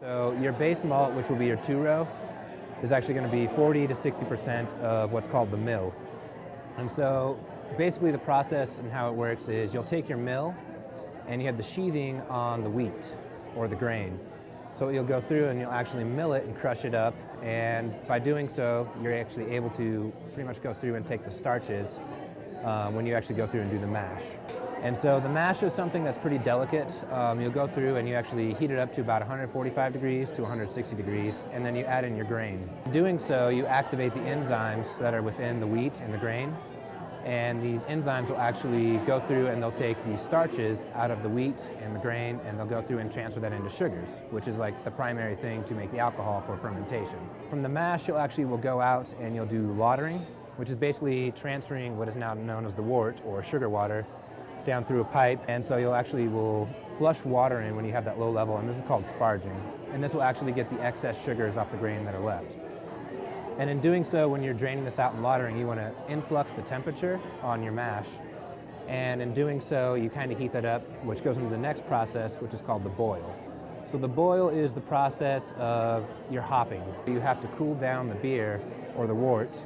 So your base malt, which will be your two-row, is actually going to be 40 to 60% of what's called the mill. And so basically the process and how it works is you'll take your mill and you have the sheathing on the wheat or the grain. So you'll go through and you'll actually mill it and crush it up, and by doing so you're actually able to pretty much go through and take the starches when you actually go through and do the mash. And so the mash is something that's pretty delicate. You'll go through and you actually heat it up to about 145 degrees to 160 degrees, and then you add in your grain. Doing so, you activate the enzymes that are within the wheat and the grain, and these enzymes will actually go through and they'll take the starches out of the wheat and the grain, and they'll go through and transfer that into sugars, which is like the primary thing to make the alcohol for fermentation. From the mash, you'll actually will go out and you'll do lautering, which is basically transferring what is now known as the wort or sugar water down through a pipe. And so you'll actually will flush water in when you have that low level, and this is called sparging. And this will actually get the excess sugars off the grain that are left. And in doing so, when you're draining this out and lautering, you want to influx the temperature on your mash. And in doing so, you kind of heat that up, which goes into the next process, which is called the boil. So the boil is the process of your hopping. You have to cool down the beer or the wort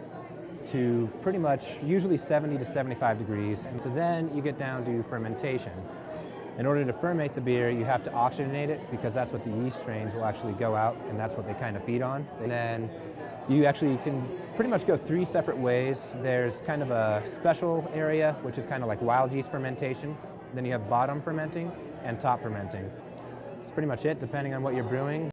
to pretty much usually 70 to 75 degrees. And so then you get down to fermentation. In order to ferment the beer, you have to oxygenate it, because that's what the yeast strains will actually go out, and that's what they kind of feed on. And then you actually can pretty much go three separate ways. There's kind of a special area, which is kind of like wild yeast fermentation. Then you have bottom fermenting and top fermenting. That's pretty much it, depending on what you're brewing.